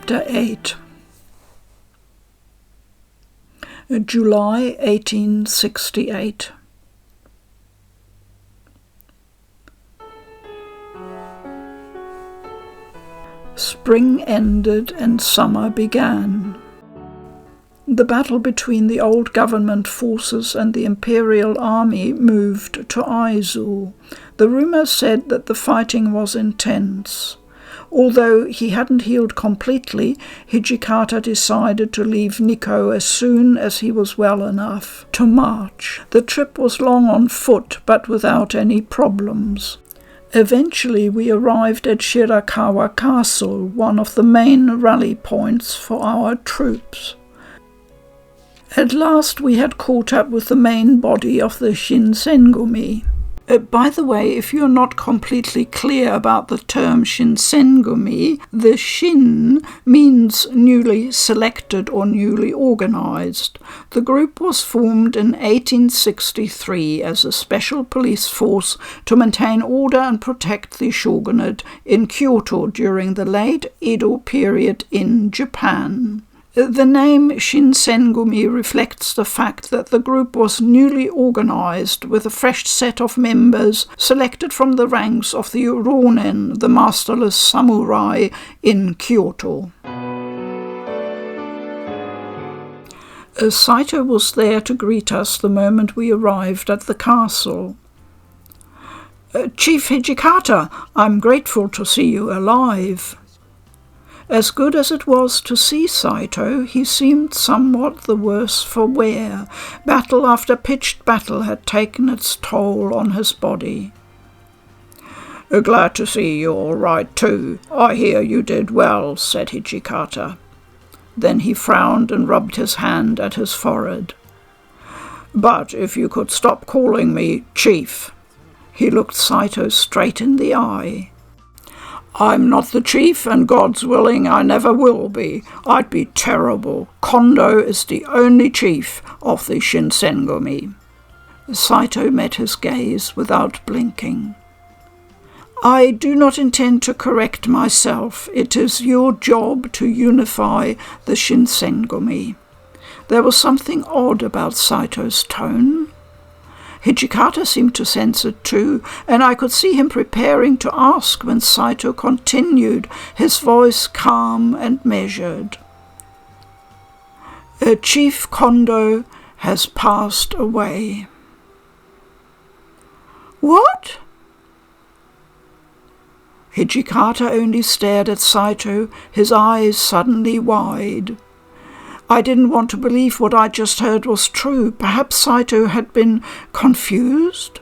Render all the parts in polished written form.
Chapter 8. July 1868. Spring ended and summer began. The battle between the old government forces and the imperial army moved to Aizu. The rumour said that the fighting was intense. Although he hadn't healed completely, Hijikata decided to leave Nikko as soon as he was well enough to march. The trip was long on foot, but without any problems. Eventually we arrived at Shirakawa Castle, one of the main rally points for our troops. At last we had caught up with the main body of the Shinsengumi. By the way, if you're not completely clear about the term Shinsengumi, the Shin means newly selected or newly organized. The group was formed in 1863 as a special police force to maintain order and protect the shogunate in Kyoto during the late Edo period in Japan. The name Shinsengumi reflects the fact that the group was newly organized with a fresh set of members selected from the ranks of the Ronin, the masterless samurai, in Kyoto. Saito was there to greet us the moment we arrived at the castle. "Chief Hijikata, I'm grateful to see you alive." As good as it was to see Saito, he seemed somewhat the worse for wear. Battle after pitched battle had taken its toll on his body. "Glad to see you all right too. I hear you did well," said Hijikata. Then he frowned and rubbed his hand at his forehead. "But if you could stop calling me Chief." He looked Saito straight in the eye. "I'm not the chief, and God's willing I never will be. I'd be terrible. Kondo is the only chief of the Shinsengumi." Saito met his gaze without blinking. "I do not intend to correct myself. It is your job to unify the Shinsengumi." There was something odd about Saito's tone. Hijikata seemed to sense it too, and I could see him preparing to ask when Saito continued, his voice calm and measured. "Chief Kondo has passed away." "What?" Hijikata only stared at Saito, his eyes suddenly wide. I didn't want to believe what I just heard was true. Perhaps Saito had been confused?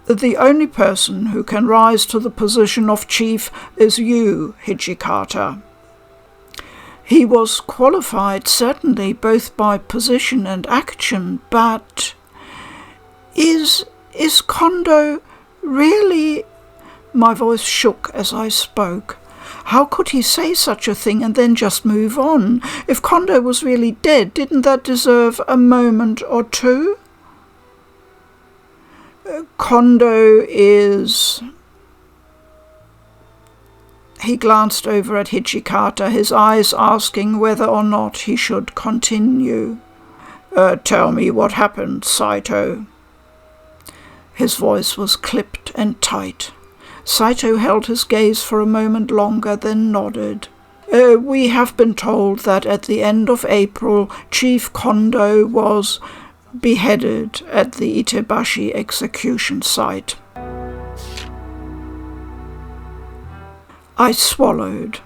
"The only person who can rise to the position of chief is you, Hijikata." He was qualified, certainly, both by position and action, but is Kondo really... My voice shook as I spoke. How could he say such a thing and then just move on? If Kondo was really dead, didn't that deserve a moment or two? "Kondo is..." He glanced over at Hijikata, his eyes asking whether or not he should continue. "Tell me what happened, Saito." His voice was clipped and tight. Saito held his gaze for a moment longer, then nodded. "We have been told that at the end of April, Chief Kondo was beheaded at the Itebashi execution site." I swallowed.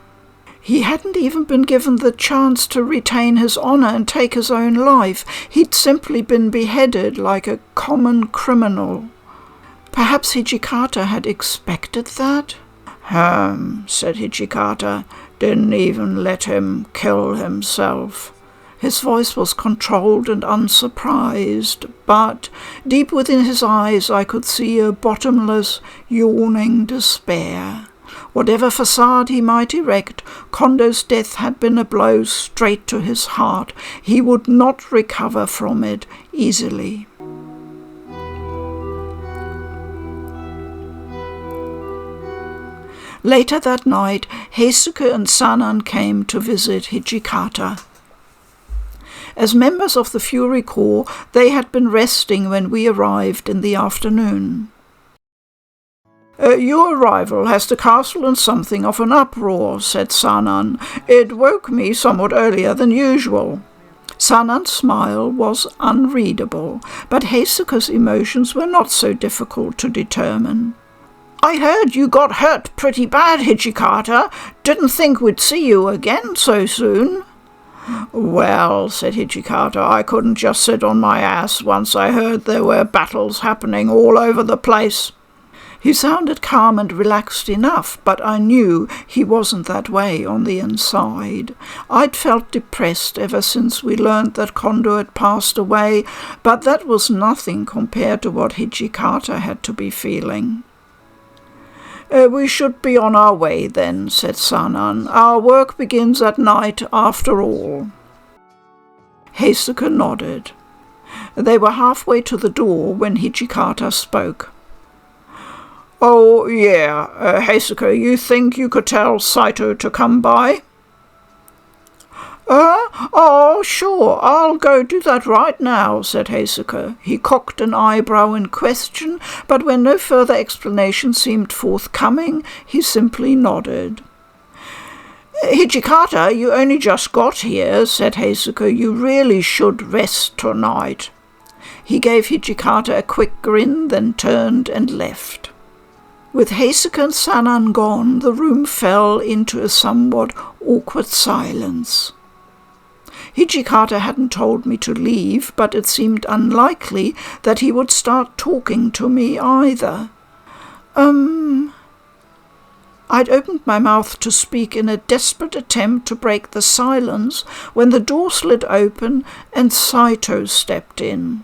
He hadn't even been given the chance to retain his honour and take his own life. He'd simply been beheaded like a common criminal. Perhaps Hijikata had expected that? Said Hijikata. "Didn't even let him kill himself." His voice was controlled and unsurprised, but deep within his eyes I could see a bottomless, yawning despair. Whatever facade he might erect, Kondo's death had been a blow straight to his heart. He would not recover from it easily. Later that night, Heisuke and Sanan came to visit Hijikata. As members of the Fury Corps, they had been resting when we arrived in the afternoon. Your arrival has the castle in something of an uproar, said Sanan. It woke me somewhat earlier than usual. Sanan's smile was unreadable, but Heisuke's emotions were not so difficult to determine. I heard you got hurt pretty bad, Hijikata. Didn't think we'd see you again so soon. Well, said Hijikata, I couldn't just sit on my ass once I heard there were battles happening all over the place. He sounded calm and relaxed enough, but I knew he wasn't that way on the inside. I'd felt depressed ever since we learned that Kondo had passed away, but that was nothing compared to what Hijikata had to be feeling. We should be on our way then, said Sanan. Our work begins at night after all. Heisuke nodded. They were halfway to the door when Hijikata spoke. Oh, yeah, Heisuke, you think you could tell Saito to come by? Oh, sure, I'll go do that right now, said Heisuke. He cocked an eyebrow in question, but when no further explanation seemed forthcoming, he simply nodded. Hijikata, you only just got here, said Heisuke. You really should rest tonight. He gave Hijikata a quick grin, then turned and left. With Heisuke and Sanan gone, the room fell into a somewhat awkward silence. Hijikata hadn't told me to leave, but it seemed unlikely that he would start talking to me either. I'd opened my mouth to speak in a desperate attempt to break the silence when the door slid open and Saito stepped in.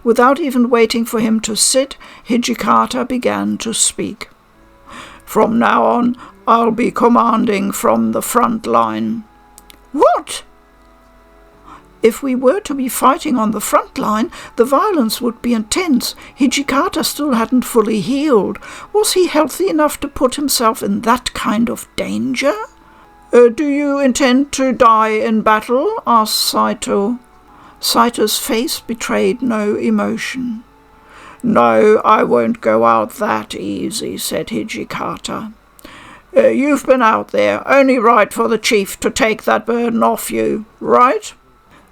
Without even waiting for him to sit, Hijikata began to speak. From now on, I'll be commanding from the front line. What? If we were to be fighting on the front line, the violence would be intense. Hijikata still hadn't fully healed. Was he healthy enough to put himself in that kind of danger? Do you intend to die in battle? Asked Saito. Saito's face betrayed no emotion. No, I won't go out that easy, said Hijikata. You've been out there. Only right for the chief to take that burden off you, right?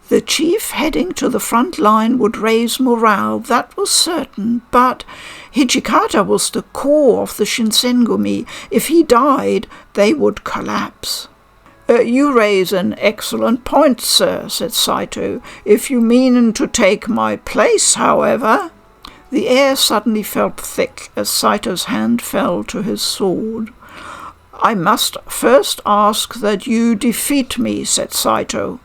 The chief heading to the front line would raise morale, that was certain, but Hijikata was the core of the Shinsengumi. If he died, they would collapse. You raise an excellent point, sir, said Saito. If you mean to take my place, however... The air suddenly felt thick as Saito's hand fell to his sword. I must first ask that you defeat me, said Saito.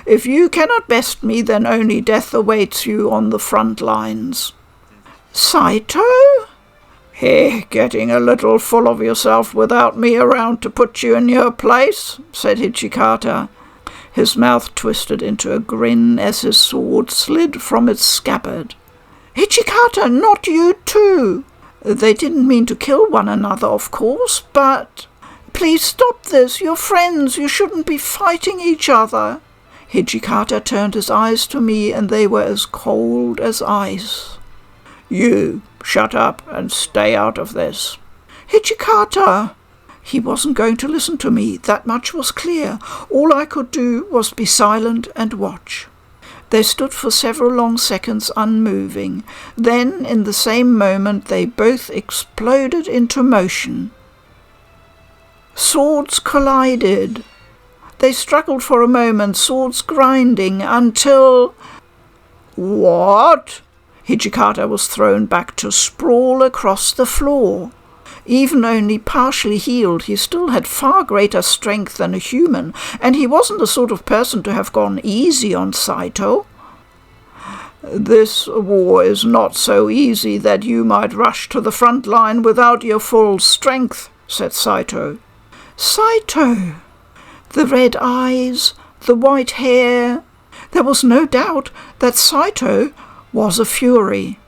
If you cannot best me, then only death awaits you on the front lines. Saito? Getting a little full of yourself without me around to put you in your place, said Hijikata. His mouth twisted into a grin as his sword slid from its scabbard. Hijikata, not you too! They didn't mean to kill one another, of course, but... Please stop this, you're friends, you shouldn't be fighting each other. Hijikata turned his eyes to me, and they were as cold as ice. You, shut up and stay out of this. Hijikata! He wasn't going to listen to me, that much was clear. All I could do was be silent and watch. They stood for several long seconds unmoving. Then, in the same moment, they both exploded into motion. Swords collided. They struggled for a moment, swords grinding, until... What? Hijikata was thrown back to sprawl across the floor. Even only partially healed, he still had far greater strength than a human, and he wasn't the sort of person to have gone easy on Saito. This war is not so easy that you might rush to the front line without your full strength, said Saito. Saito! The red eyes, the white hair. There was no doubt that Saito was a fury.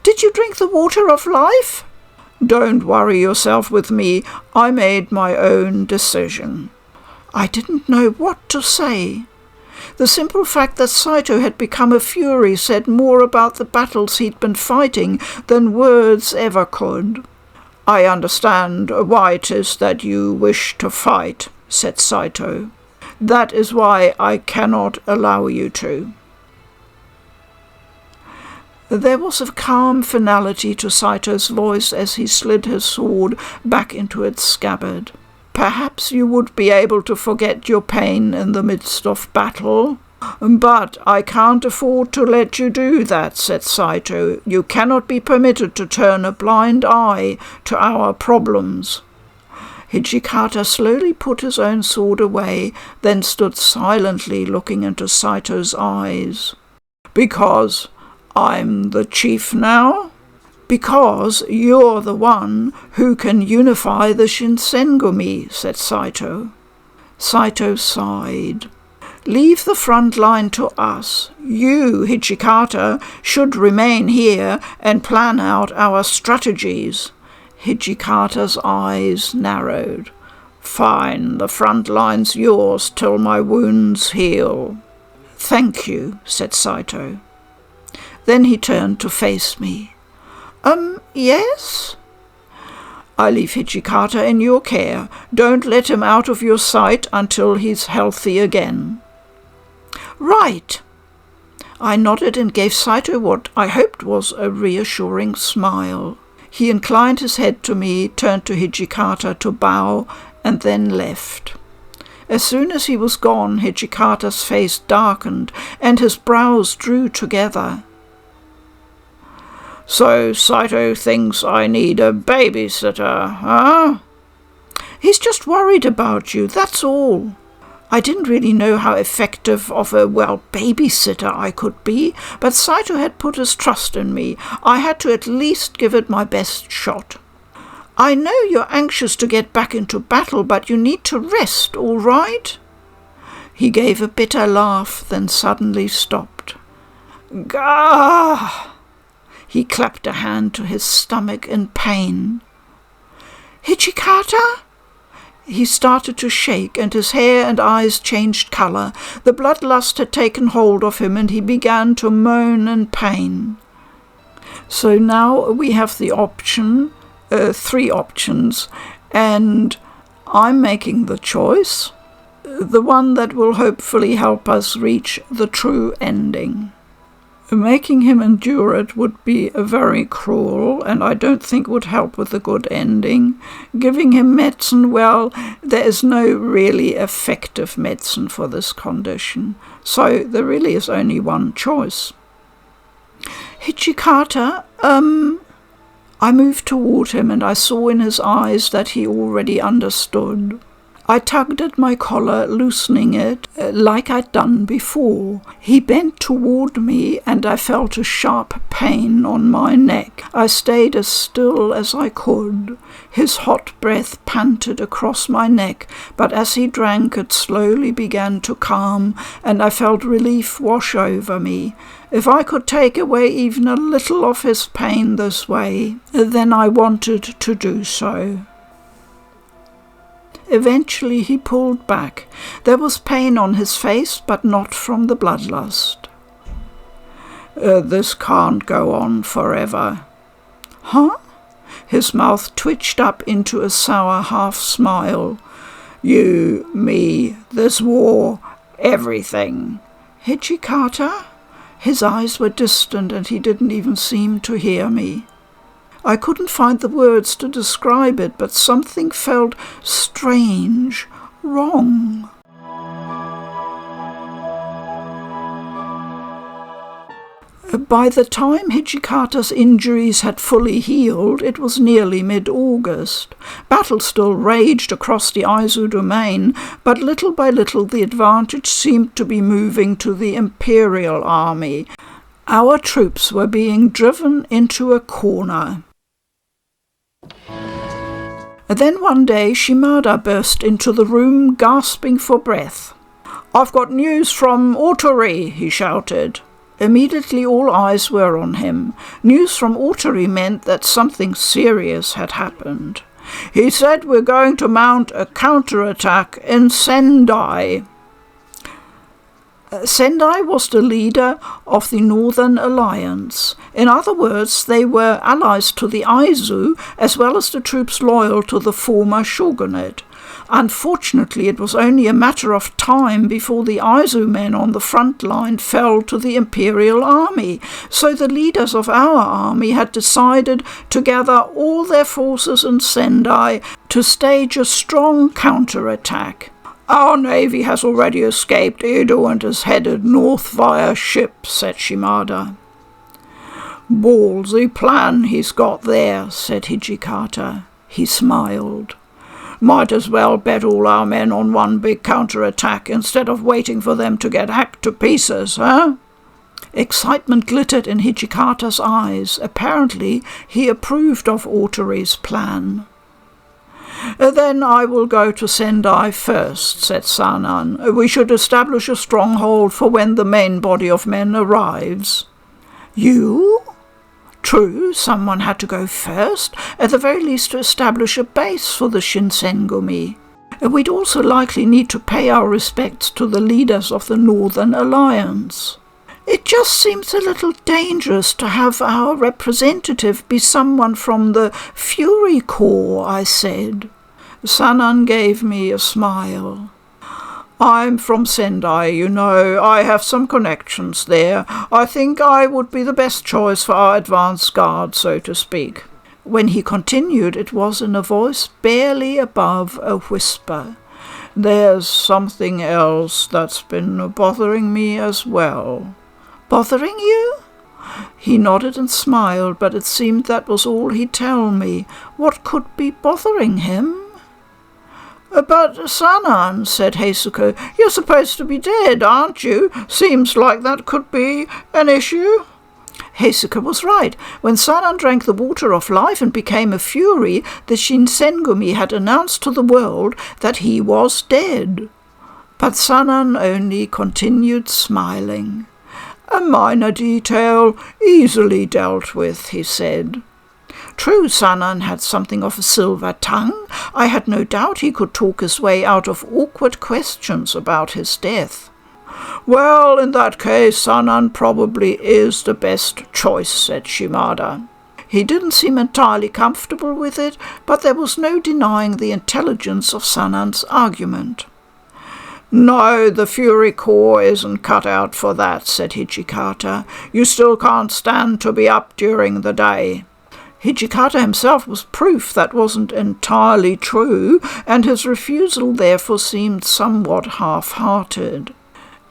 Did you drink the water of life? Don't worry yourself with me. I made my own decision." I didn't know what to say. The simple fact that Saito had become a fury said more about the battles he'd been fighting than words ever could. "I understand why it is that you wish to fight," said Saito. "That is why I cannot allow you to." There was a calm finality to Saito's voice as he slid his sword back into its scabbard. "Perhaps you would be able to forget your pain in the midst of battle. But I can't afford to let you do that," said Saito. "You cannot be permitted to turn a blind eye to our problems." Hijikata slowly put his own sword away, then stood silently looking into Saito's eyes. "Because I'm the chief now?" "Because you're the one who can unify the Shinsengumi," said Saito. Saito sighed. "Leave the front line to us. You, Hijikata, should remain here and plan out our strategies." Hijikata's eyes narrowed. "Fine, the front line's yours till my wounds heal." "Thank you," said Saito. Then he turned to face me. Yes?" "I leave Hijikata in your care. Don't let him out of your sight until he's healthy again." "Right." I nodded and gave Saito what I hoped was a reassuring smile. He inclined his head to me, turned to Hijikata to bow, and then left. As soon as he was gone, Hijikata's face darkened, and his brows drew together. "So Saito thinks I need a babysitter, huh?" "He's just worried about you, that's all." I didn't really know how effective of a, babysitter I could be, but Saito had put his trust in me. I had to at least give it my best shot. "I know you're anxious to get back into battle, but you need to rest, all right?" He gave a bitter laugh, then suddenly stopped. "Gah!" He clapped a hand to his stomach in pain. "Hijikata?" He started to shake, and his hair and eyes changed colour. The bloodlust had taken hold of him, and he began to moan in pain. So now we have the option, 3 options, and I'm making the choice, the one that will hopefully help us reach the true ending. Making him endure it would be very cruel, and I don't think would help with a good ending. Giving him medicine, there is no really effective medicine for this condition, so there really is only one choice. "Hijikata, I moved toward him, and I saw in his eyes that he already understood. I tugged at my collar, loosening it, like I'd done before. He bent toward me, and I felt a sharp pain on my neck. I stayed as still as I could. His hot breath panted across my neck, but as he drank it slowly began to calm, and I felt relief wash over me. If I could take away even a little of his pain this way, then I wanted to do so. Eventually he pulled back. There was pain on his face, but not from the bloodlust. This can't go on forever." "Huh?" His mouth twitched up into a sour half-smile. "You, me, this war, everything." "Hijikata?" His eyes were distant, and he didn't even seem to hear me. I couldn't find the words to describe it, but something felt strange, wrong. By the time Hijikata's injuries had fully healed, it was nearly mid-August. Battle still raged across the Aizu domain, but little by little the advantage seemed to be moving to the Imperial Army. Our troops were being driven into a corner. Then one day Shimada burst into the room, gasping for breath. "I've got news from Otori," he shouted. Immediately all eyes were on him. News from Otori meant that something serious had happened. "He said we're going to mount a counterattack in Sendai." Sendai was the leader of the Northern Alliance. In other words, they were allies to the Aizu, as well as the troops loyal to the former shogunate. Unfortunately, it was only a matter of time before the Aizu men on the front line fell to the imperial army, so the leaders of our army had decided to gather all their forces in Sendai to stage a strong counterattack. "Our navy has already escaped Edo and is headed north via ship," said Shimada. "Ballsy plan he's got there," said Hijikata. He smiled. "Might as well bet all our men on one big counterattack instead of waiting for them to get hacked to pieces, huh?" Excitement glittered in Hijikata's eyes. Apparently he approved of Otori's plan. "Then I will go to Sendai first," said Sanan. "We should establish a stronghold for when the main body of men arrives." "You?" True, someone had to go first, at the very least to establish a base for the Shinsengumi. We'd also likely need to pay our respects to the leaders of the Northern Alliance. "It just seems a little dangerous to have our representative be someone from the Fury Corps," I said. Sanan gave me a smile. "I'm from Sendai, you know. I have some connections there. I think I would be the best choice for our advance guard, so to speak." When he continued, it was in a voice barely above a whisper. "There's something else that's been bothering me as well." "Bothering you?" He nodded and smiled, but it seemed that was all he'd tell me. What could be bothering him? "But, Sanan," said Heisuke, "you're supposed to be dead, aren't you? Seems like that could be an issue." Heisuke was right. When Sanan drank the water of life and became a fury, the Shinsengumi had announced to the world that he was dead. But Sanan only continued smiling. "A minor detail, easily dealt with," he said. True, Sanan had something of a silver tongue. I had no doubt he could talk his way out of awkward questions about his death. "Well, in that case, Sanan probably is the best choice," said Shimada. He didn't seem entirely comfortable with it, but there was no denying the intelligence of Sanan's argument. "No, the Fury Corps isn't cut out for that," said Hijikata. "You still can't stand to be up during the day." Hijikata himself was proof that wasn't entirely true, and his refusal therefore seemed somewhat half-hearted.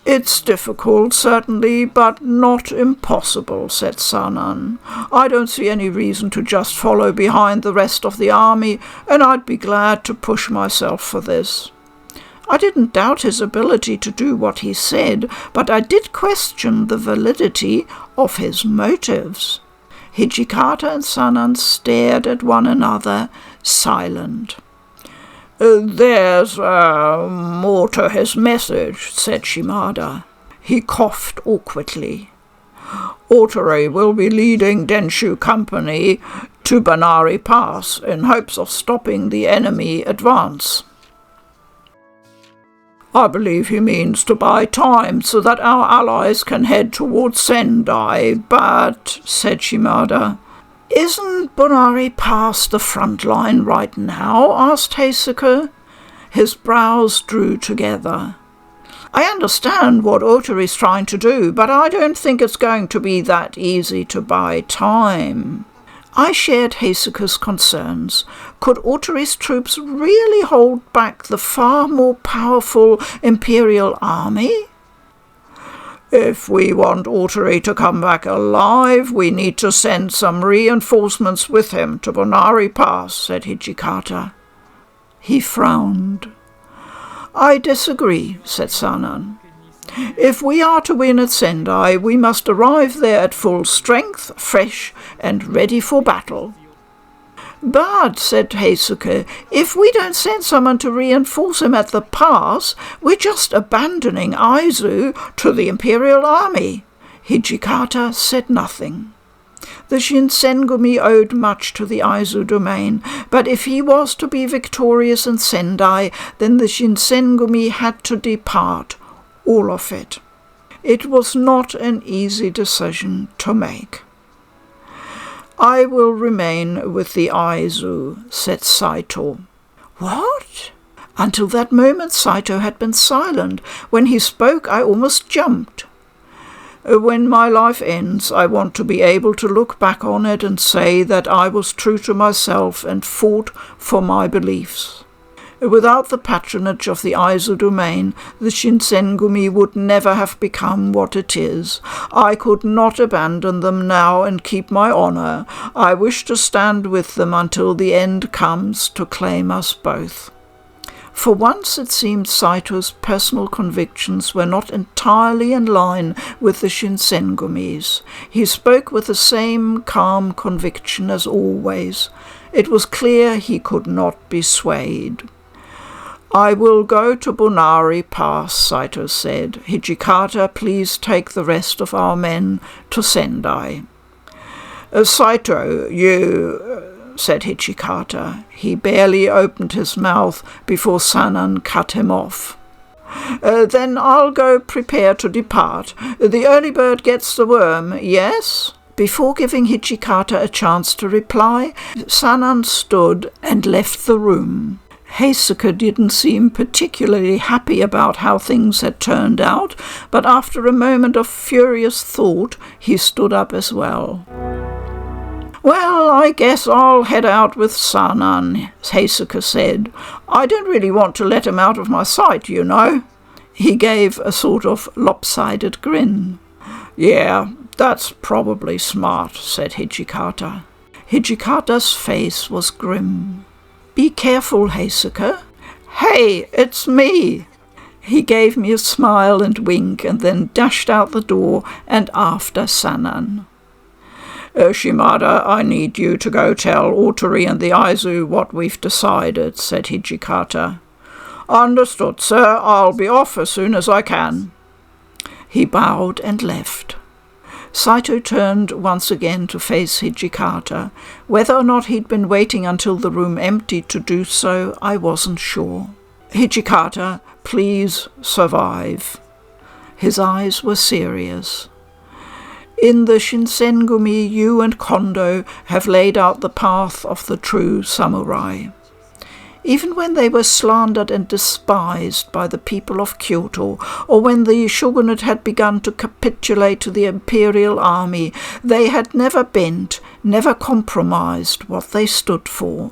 "It's difficult, certainly, but not impossible," said Sanan. "I don't see any reason to just follow behind the rest of the army, and I'd be glad to push myself for this." I didn't doubt his ability to do what he said, but I did question the validity of his motives. Hijikata and Sanan stared at one another, silent. "There's more to his message," said Shimada. He coughed awkwardly. "Otori will be leading Denshu Company to Banari Pass in hopes of stopping the enemy advance. I believe he means to buy time so that our allies can head towards Sendai, but," said Shimada. "Isn't Banari Pass the front line right now?" asked Heisuke. His brows drew together. "I understand what Otori's trying to do, but I don't think it's going to be that easy to buy time." I shared Heisuke's concerns. Could Otori's troops really hold back the far more powerful Imperial army? "If we want Otori to come back alive, we need to send some reinforcements with him to Banari Pass," said Hijikata. He frowned. "I disagree," said Sanan. "If we are to win at Sendai, we must arrive there at full strength, fresh and ready for battle." "But," said Heisuke, "if we don't send someone to reinforce him at the pass, we're just abandoning Aizu to the Imperial army." Hijikata said nothing. The Shinsengumi owed much to the Aizu domain, but if he was to be victorious in Sendai, then the Shinsengumi had to depart, all of it. It was not an easy decision to make. "I will remain with the Aizu," said Saito. "What?" Until that moment Saito had been silent. When he spoke, I almost jumped. "When my life ends, I want to be able to look back on it and say that I was true to myself and fought for my beliefs. Without the patronage of the Aizu domain, the Shinsengumi would never have become what it is. I could not abandon them now and keep my honor. I wish to stand with them until the end comes to claim us both." For once it seemed Saito's personal convictions were not entirely in line with the Shinsengumi's. He spoke with the same calm conviction as always. It was clear he could not be swayed. "I will go to Bunari Pass," Saito said. "Hijikata, please take the rest of our men to Sendai." "Saito, you—" said Hijikata. He barely opened his mouth before Sanan cut him off. "Then I'll go prepare to depart. The early bird gets the worm, yes?" Before giving Hijikata a chance to reply, Sanan stood and left the room. Heisuke didn't seem particularly happy about how things had turned out, but after a moment of furious thought, he stood up as well. "Well, I guess I'll head out with Sanan," Heisuke said. "I don't really want to let him out of my sight, you know." He gave a sort of lopsided grin. "Yeah, that's probably smart," said Hijikata. Hijikata's face was grim. "Be careful, Heisuke." "Hey, it's me." He gave me a smile and wink and then dashed out the door and after Sanan. "Shimada, I need you to go tell Otori and the Aizu what we've decided," said Hijikata. "Understood, sir. I'll be off as soon as I can." He bowed and left. Saito turned once again to face Hijikata. Whether or not he'd been waiting until the room emptied to do so, I wasn't sure. "Hijikata, please survive." His eyes were serious. "In the Shinsengumi, you and Kondo have laid out the path of the true samurai. Even when they were slandered and despised by the people of Kyoto, or when the shogunate had begun to capitulate to the imperial army, they had never bent, never compromised what they stood for.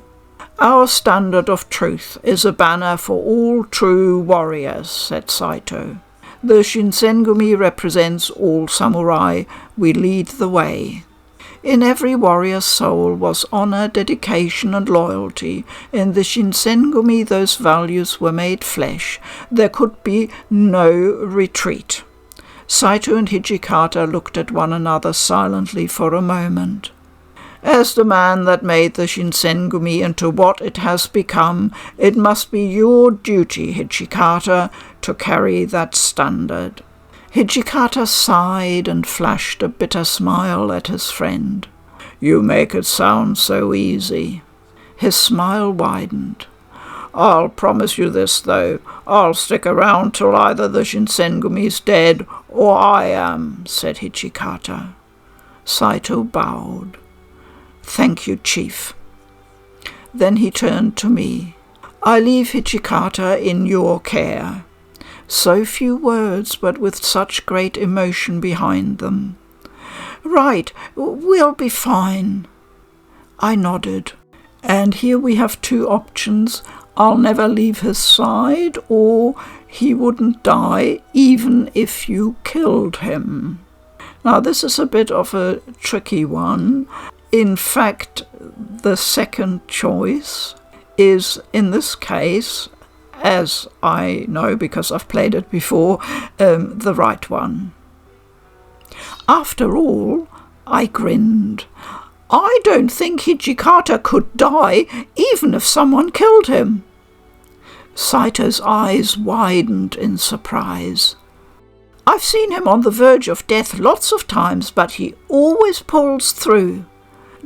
Our standard of truth is a banner for all true warriors," said Saito. "The Shinsengumi represents all samurai. We lead the way." In every warrior's soul was honor, dedication, and loyalty. In the Shinsengumi those values were made flesh. There could be no retreat. Saito and Hijikata looked at one another silently for a moment. "As the man that made the Shinsengumi into what it has become, it must be your duty, Hijikata, to carry that standard." Hijikata sighed and flashed a bitter smile at his friend. "You make it sound so easy." His smile widened. "I'll promise you this, though. I'll stick around till either the Shinsengumi's dead or I am," said Hijikata. Saito bowed. "Thank you, Chief." Then he turned to me. "I leave Hijikata in your care." So few words, but with such great emotion behind them. "Right, we'll be fine." I nodded. "And here we have two options. I'll never leave his side, or he wouldn't die even if you killed him." Now this is a bit of a tricky one. In fact, the second choice is, in this case, as I know because I've played it before, the right one. After all, I grinned. I don't think Hijikata could die even if someone killed him. Saito's eyes widened in surprise. I've seen him on the verge of death lots of times, but he always pulls through.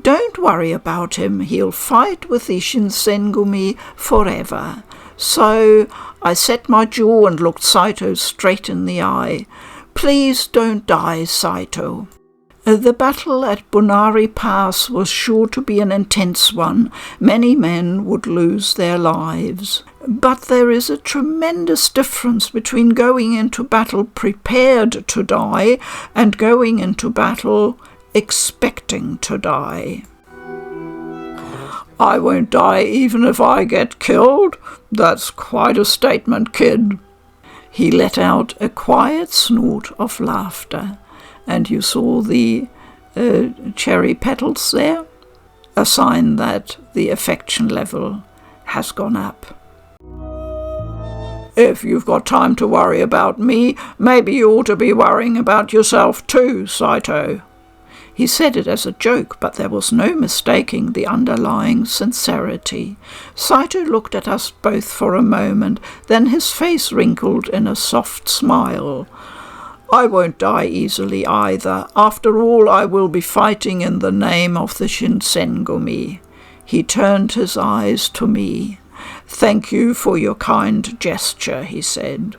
Don't worry about him, he'll fight with the Shinsengumi forever. So I set my jaw and looked Saito straight in the eye. Please don't die, Saito. The battle at Bunari Pass was sure to be an intense one. Many men would lose their lives. But there is a tremendous difference between going into battle prepared to die and going into battle expecting to die. I won't die even if I get killed. That's quite a statement, kid. He let out a quiet snort of laughter, and you saw the cherry petals there, a sign that the affection level has gone up. If you've got time to worry about me, maybe you ought to be worrying about yourself too, Saito. He said it as a joke, but there was no mistaking the underlying sincerity. Saito looked at us both for a moment, then his face wrinkled in a soft smile. I won't die easily either. After all, I will be fighting in the name of the Shinsengumi. He turned his eyes to me. Thank you for your kind gesture, he said.